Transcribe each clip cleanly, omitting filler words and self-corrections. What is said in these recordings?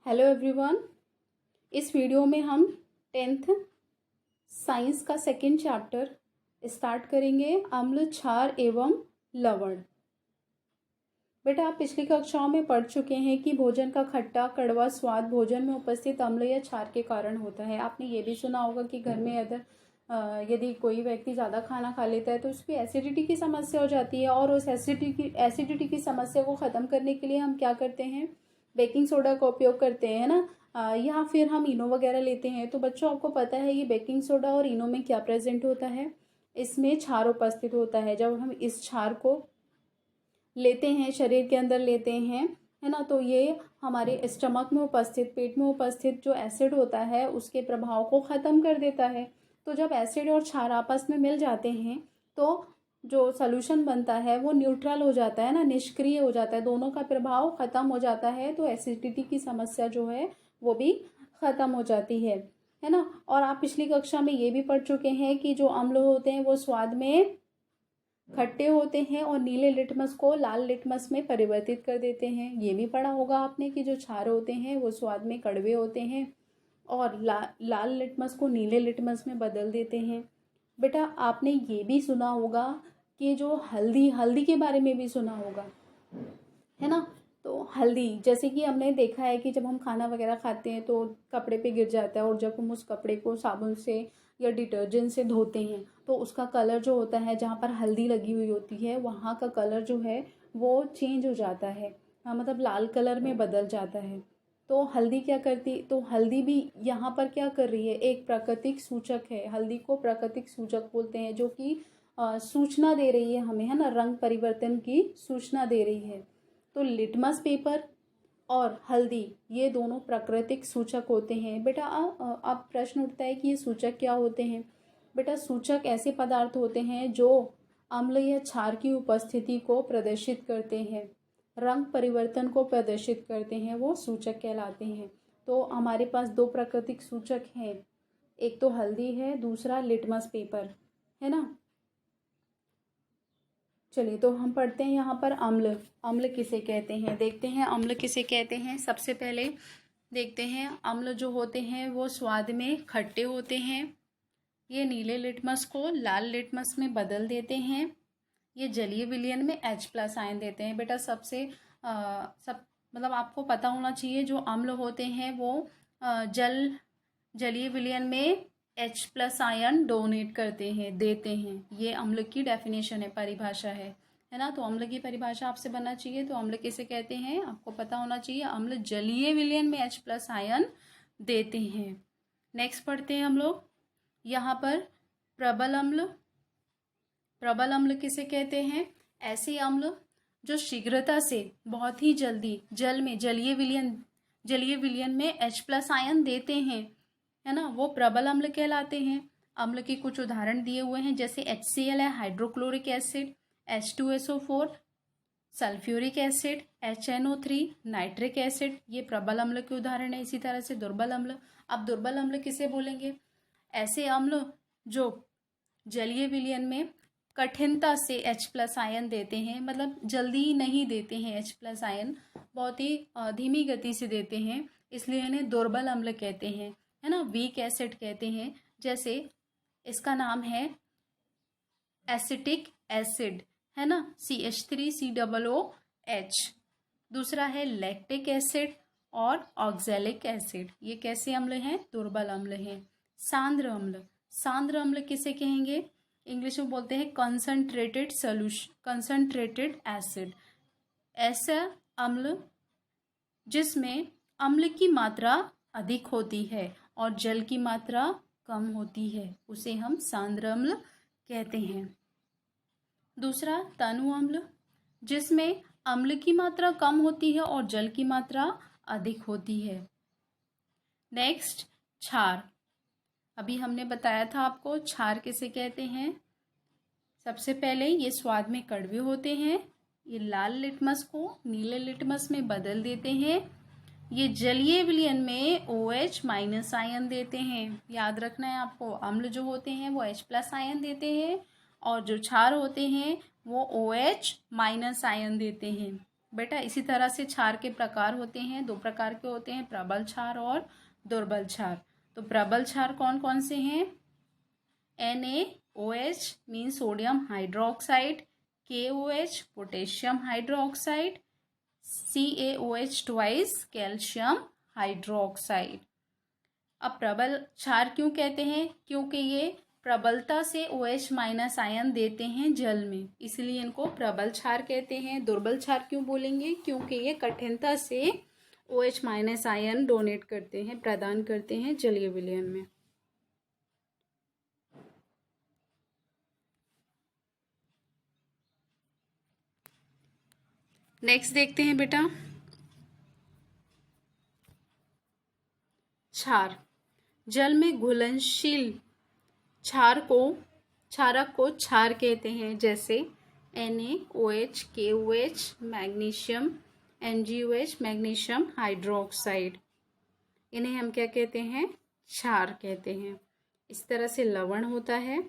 Hello everyone. इस video में हम 10th साइंस का सेकंड चैप्टर स्टार्ट करेंगे, अम्ल, क्षार एवं लवण। बेटा, आप पिछली कक्षाओं में पढ़ चुके हैं कि भोजन का खट्टा कड़वा स्वाद भोजन में उपस्थित अम्ल या क्षार के कारण होता है। आपने ये भी सुना होगा कि घर में यदि कोई व्यक्ति ज़्यादा खाना खा लेता है तो उसकी एसिडिटी की समस्या हो जाती है, और उस एसिडिटी की समस्या को ख़त्म करने के लिए हम क्या करते हैं, बेकिंग सोडा का उपयोग करते हैं ना, या फिर हम इनो वगैरह लेते हैं। तो बच्चों, आपको पता है ये बेकिंग सोडा और इनो में क्या प्रेजेंट होता है, इसमें क्षार उपस्थित होता है। जब हम इस क्षार को लेते हैं, शरीर के अंदर लेते हैं, है ना, तो ये हमारे स्टमक में उपस्थित, पेट में उपस्थित जो एसिड होता है उसके प्रभाव को ख़त्म कर देता है। तो जब एसिड और क्षार आपस में मिल जाते हैं तो जो सॉल्यूशन बनता है वो न्यूट्रल हो जाता है ना, निष्क्रिय हो जाता है, दोनों का प्रभाव खत्म हो जाता है। तो एसिडिटी की समस्या जो है वो भी खत्म हो जाती है ना। और आप पिछली कक्षा में ये भी पढ़ चुके हैं कि जो अम्ल होते हैं वो स्वाद में खट्टे होते हैं और नीले लिटमस को लाल लिटमस में परिवर्तित कर देते हैं। ये भी पढ़ा होगा आपने कि जो क्षार होते हैं वो स्वाद में कड़वे होते हैं और लाल लिटमस को नीले लिटमस में बदल देते हैं। बेटा, आपने ये भी सुना होगा कि जो हल्दी के बारे में भी सुना होगा, है ना। तो हल्दी, जैसे कि हमने देखा है कि जब हम खाना वगैरह खाते हैं तो कपड़े पे गिर जाता है, और जब हम उस कपड़े को साबुन से या डिटर्जेंट से धोते हैं तो उसका कलर जो होता है, जहाँ पर हल्दी लगी हुई होती है वहाँ का कलर जो है वो चेंज हो जाता है, मतलब लाल कलर में बदल जाता है। तो हल्दी क्या करती, तो हल्दी भी यहाँ पर क्या कर रही है, एक प्राकृतिक सूचक है। हल्दी को प्राकृतिक सूचक बोलते हैं, जो कि सूचना दे रही है हमें, है ना, रंग परिवर्तन की सूचना दे रही है। तो लिटमस पेपर और हल्दी ये दोनों प्राकृतिक सूचक होते हैं। बेटा, अब प्रश्न उठता है कि ये सूचक क्या होते हैं। बेटा, सूचक ऐसे पदार्थ होते हैं जो अम्ल या क्षार की उपस्थिति को प्रदर्शित करते हैं, रंग परिवर्तन को प्रदर्शित करते हैं, वो सूचक कहलाते हैं। तो हमारे पास दो प्राकृतिक सूचक हैं, एक तो हल्दी है, दूसरा लिटमस पेपर, है ना। चलिए, तो हम पढ़ते हैं यहाँ पर अम्ल। अम्ल किसे कहते हैं, देखते हैं अम्ल किसे कहते हैं। सबसे पहले देखते हैं, अम्ल जो होते हैं वो स्वाद में खट्टे होते हैं, ये नीले लिटमस को लाल लिटमस में बदल देते हैं, ये जलीय विलयन में H+ आयन देते हैं। बेटा, सब मतलब आपको पता होना चाहिए, जो अम्ल होते हैं वो जलीय विलयन में H+ आयन डोनेट करते हैं, देते हैं। ये अम्ल की डेफिनेशन है, परिभाषा है ना। तो अम्ल की परिभाषा आपसे बनना चाहिए। तो अम्ल किसे कहते हैं आपको पता होना चाहिए, अम्ल जलीय विलयन में H+ आयन देते हैं। नेक्स्ट पढ़ते हैं हम लोग यहाँ पर प्रबल अम्ल। प्रबल अम्ल किसे कहते हैं, ऐसे अम्ल जो शीघ्रता से बहुत ही जल्दी जलीय विलयन में H+ आयन देते हैं, है ना, वो प्रबल अम्ल कहलाते हैं। अम्ल के कुछ उदाहरण दिए हुए हैं, जैसे HCl है, hydrochloric acid, H2SO4, sulphuric acid, HNO3, nitric acid, ये प्रबल अम्ल के उदाहरण है। इसी तरह से दुर्बल अम्ल। अब दुर्बल अम्ल किसे बोलेंगे, ऐसे अम्ल जो जलीय विलयन में कठिनता से H+ आयन देते हैं, मतलब जल्दी नहीं देते हैं H+ आयन, बहुत ही धीमी गति से देते हैं, इसलिए इन्हें दुर्बल अम्ल कहते हैं, है ना, वीक एसिड कहते हैं। जैसे इसका नाम है एसिटिक एसिड, है ना, CH3COOH। दूसरा है लैक्टिक एसिड और ऑक्सैलिक एसिड। ये कैसे अम्ल हैं, दुर्बल अम्ल हैं। सांद्र अम्ल, सांद्र अम्ल किसे कहेंगे, इंग्लिश में बोलते हैं कंसंट्रेटेड एसिड। ऐसा अम्ल जिसमें अम्ल की मात्रा अधिक होती है और जल की मात्रा कम होती है, उसे हम सांद्र अम्ल कहते हैं। दूसरा तनु अम्ल, जिसमें अम्ल की मात्रा कम होती है और जल की मात्रा अधिक होती है। नेक्स्ट क्षार, अभी हमने बताया था आपको क्षार किसे कहते हैं। सबसे पहले ये स्वाद में कड़वे होते हैं, ये लाल लिटमस को नीले लिटमस में बदल देते हैं, ये जलीय विलयन में OH- आयन देते हैं। याद रखना है आपको, अम्ल जो होते हैं वो H+ आयन देते हैं और जो क्षार होते हैं वो OH- आयन देते हैं। बेटा इसी तरह से क्षार के प्रकार होते हैं, दो प्रकार के होते हैं, प्रबल क्षार और दुर्बल क्षार। तो प्रबल क्षार कौन कौन से हैं? NaOH mean sodium hydroxide, KOH potassium hydroxide, CaOH twice calcium hydroxide. अब प्रबल क्षार क्यों कहते हैं? क्योंकि ये प्रबलता से OH माइनस आयन देते हैं जल में, इसलिए इनको प्रबल क्षार कहते हैं। दुर्बल क्षार क्यों बोलेंगे? क्योंकि ये कठिनता से OH माइनस आयन डोनेट करते हैं, प्रदान करते हैं जलीय विलयन में। नेक्स्ट देखते हैं बेटा, क्षार। जल में घुलनशील क्षारक को क्षार कहते हैं, जैसे NaOH, KOH, magnesium, NgOH magnesium hydroxide, इन्हें हम क्या कहते हैं? क्षार कहते हैं। इस तरह से लवण होता है।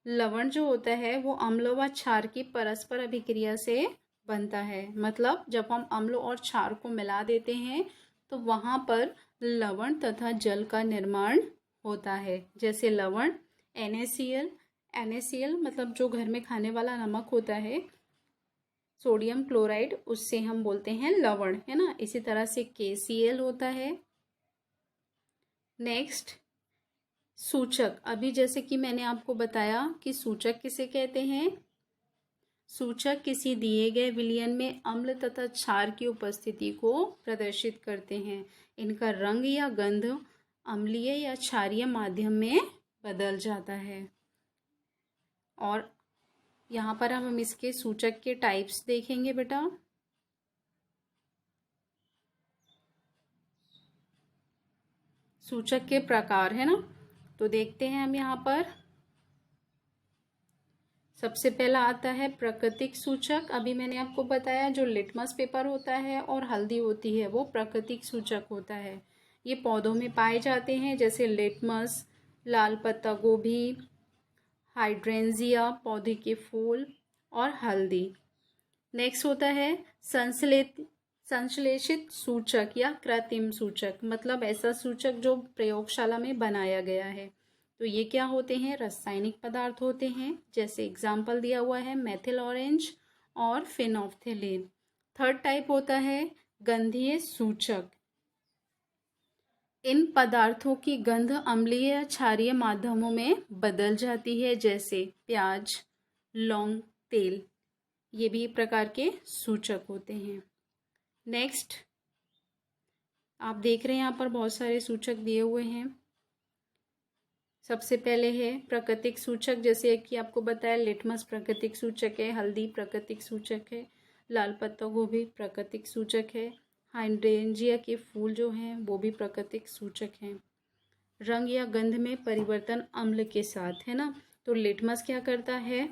लवण जो होता है वो अम्ल व क्षार की परस्पर अभिक्रिया से बनता है। मतलब जब हम अम्ल और क्षार को मिला देते हैं तो वहाँ पर लवण तथा जल का निर्माण होता है। जैसे लवण NaCl मतलब जो घर में खाने वाला नमक होता है, सोडियम क्लोराइड, उससे हम बोलते हैं लवण, है ना। इसी तरह से KCl होता है। नेक्स्ट सूचक। अभी जैसे कि मैंने आपको बताया कि सूचक किसे कहते हैं? सूचक किसी दिए गए विलयन में अम्ल तथा क्षार की उपस्थिति को प्रदर्शित करते हैं। इनका रंग या गंध अम्लीय या क्षारीय माध्यम में बदल जाता है। और यहाँ पर हम इसके सूचक के टाइप्स देखेंगे बेटा। सूचक के प्रकार, है ना, तो देखते हैं हम यहाँ पर। सबसे पहला आता है प्राकृतिक सूचक। अभी मैंने आपको बताया जो लिटमस पेपर होता है और हल्दी होती है वो प्राकृतिक सूचक होता है। ये पौधों में पाए जाते हैं, जैसे लिटमस, लाल पत्ता गोभी, हाइड्रेंजिया पौधे के फूल और हल्दी। नेक्स्ट होता है संश्लेषित सूचक या कृत्रिम सूचक, मतलब ऐसा सूचक जो प्रयोगशाला में बनाया गया है। तो ये क्या होते हैं? रासायनिक पदार्थ होते हैं, जैसे एग्जाम्पल दिया हुआ है मेथिल ऑरेंज और फिनोल्फ्थेलीन। थर्ड टाइप होता है गंधीय सूचक। इन पदार्थों की गंध अम्लीय या क्षारीय माध्यमों में बदल जाती है, जैसे प्याज, लौंग, तेल। ये भी एक प्रकार के सूचक होते हैं। नेक्स्ट आप देख रहे हैं यहाँ पर बहुत सारे सूचक दिए हुए हैं। सबसे पहले है प्राकृतिक सूचक, जैसे कि आपको बताया लिटमस प्राकृतिक सूचक है, हल्दी प्राकृतिक सूचक है, लाल पत्ता गोभी प्राकृतिक सूचक है, हाइड्रेंजिया के फूल जो हैं वो भी प्राकृतिक सूचक हैं। रंग या गंध में परिवर्तन अम्ल के साथ, है ना। तो लिटमस क्या करता है?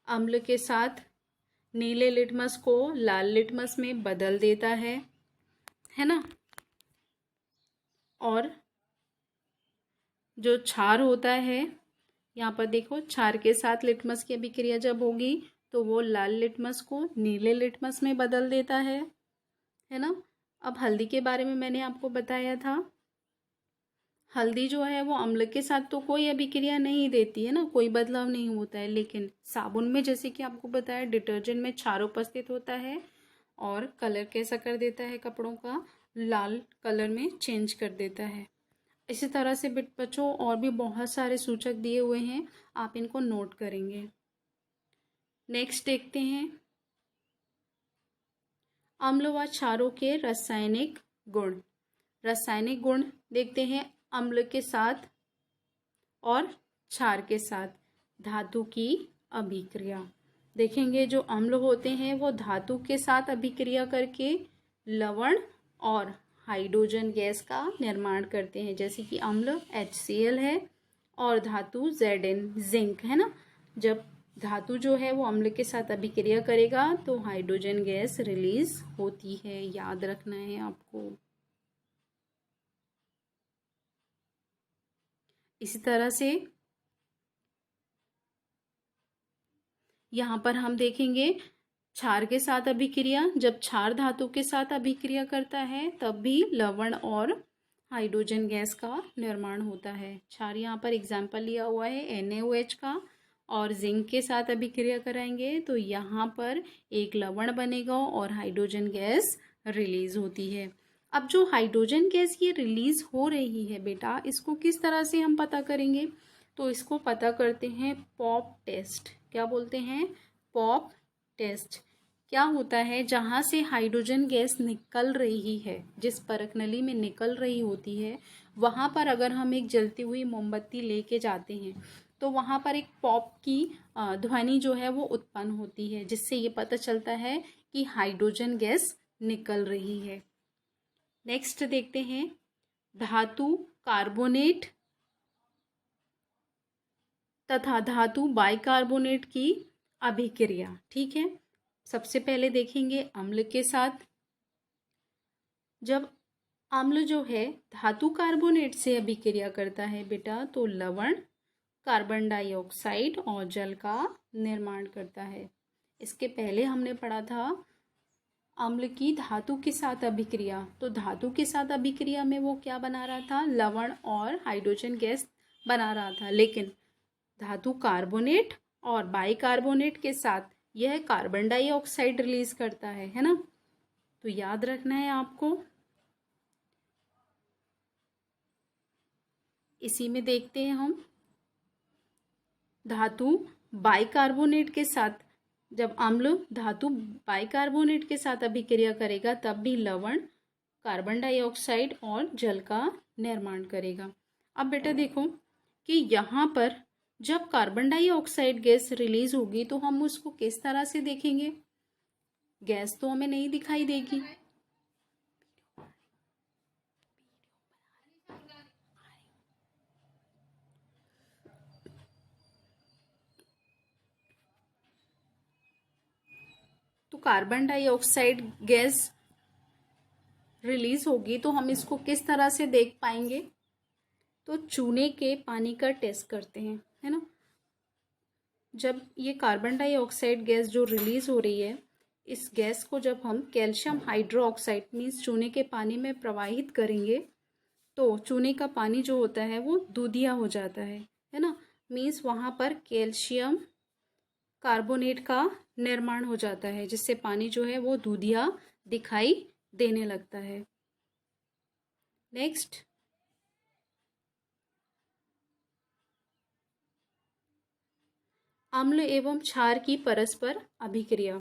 अम्ल के साथ नीले लिटमस को लाल लिटमस में बदल देता है ना। और जो क्षार होता है, यहाँ पर देखो क्षार के साथ लिटमस की अभिक्रिया जब होगी तो वो लाल लिटमस को नीले लिटमस में बदल देता है ना। अब हल्दी के बारे में मैंने आपको बताया था। हल्दी जो है वो अम्ल के साथ तो कोई अभिक्रिया नहीं देती है ना, कोई बदलाव नहीं होता है, लेकिन साबुन में जैसे कि आपको बताया डिटर्जेंट में क्षार उपस्थित होता है और कलर कैसा कर देता है, कपड़ों का लाल कलर में चेंज कर देता है। इसी तरह से बच्चों और भी बहुत सारे सूचक दिए हुए हैं, आप इनको नोट करेंगे। नेक्स्ट देखते हैं अम्ल व क्षारों के रासायनिक गुण। रासायनिक गुण देखते हैं अम्ल के साथ और क्षार के साथ धातु की अभिक्रिया देखेंगे। जो अम्ल होते हैं वो धातु के साथ अभिक्रिया करके लवण और हाइड्रोजन गैस का निर्माण करते हैं, जैसे कि अम्ल HCl है और धातु Zn जिंक, है ना। जब धातु जो है वो अम्ल के साथ अभिक्रिया करेगा तो हाइड्रोजन गैस रिलीज होती है, याद रखना है आपको। इसी तरह से यहाँ पर हम देखेंगे क्षार के साथ अभिक्रिया, जब क्षार धातु के साथ अभिक्रिया करता है तब भी लवण और हाइड्रोजन गैस का निर्माण होता है। क्षार यहाँ पर एग्जाम्पल लिया हुआ है NaOH का, और जिंक के साथ अभिक्रिया कराएंगे तो यहाँ पर एक लवण बनेगा और हाइड्रोजन गैस रिलीज होती है। अब जो हाइड्रोजन गैस ये रिलीज हो रही है बेटा, इसको किस तरह से हम पता करेंगे? तो इसको पता करते हैं पॉप टेस्ट। क्या बोलते हैं? Pop test. क्या होता है, जहाँ से हाइड्रोजन गैस निकल रही है, जिस परख नली में निकल रही होती है, वहाँ पर अगर हम एक जलती हुई मोमबत्ती लेके जाते हैं तो वहाँ पर एक पॉप की ध्वनि जो है वो उत्पन्न होती है, जिससे ये पता चलता है कि हाइड्रोजन गैस निकल रही है। नेक्स्ट देखते हैं धातु कार्बोनेट तथा धातु बाइकार्बोनेट की अभिक्रिया। ठीक है, सबसे पहले देखेंगे अम्ल के साथ। जब अम्ल जो है धातु कार्बोनेट से अभिक्रिया करता है बेटा, तो लवण कार्बन डाइऑक्साइड और जल का निर्माण करता है। इसके पहले हमने पढ़ा था अम्ल की धातु के साथ अभिक्रिया। तो धातु के साथ अभिक्रिया में वो क्या बना रहा था? लवण और हाइड्रोजन गैस बना रहा था। लेकिन धातु कार्बोनेट और बाइकार्बोनेट के साथ यह कार्बन डाइऑक्साइड रिलीज करता है ना? तो याद रखना है आपको। इसी में देखते हैं हम धातु बाइकार्बोनेट के साथ, जब अम्ल धातु बाइकार्बोनेट के साथ अभिक्रिया करेगा तब भी लवण कार्बन डाइऑक्साइड और जल का निर्माण करेगा। अब बेटा देखो कि यहाँ पर जब कार्बन डाइऑक्साइड गैस रिलीज होगी तो हम उसको किस तरह से देखेंगे? गैस तो हमें नहीं दिखाई देगी, तो कार्बन डाइऑक्साइड गैस रिलीज होगी तो हम इसको किस तरह से देख पाएंगे? तो चूने के पानी का टेस्ट करते हैं, है ना? जब ये कार्बन डाइऑक्साइड गैस जो रिलीज हो रही है, इस गैस को जब हम कैल्शियम हाइड्रोक्साइड मीन्स चूने के पानी में प्रवाहित करेंगे तो चूने का पानी जो होता है वो दूधिया हो जाता है ना? मीन्स वहाँ पर कैल्शियम कार्बोनेट का निर्माण हो जाता है, जिससे पानी जो है वो दूधिया दिखाई देने लगता है। नेक्स्ट अम्ल एवं क्षार की परस्पर अभिक्रिया।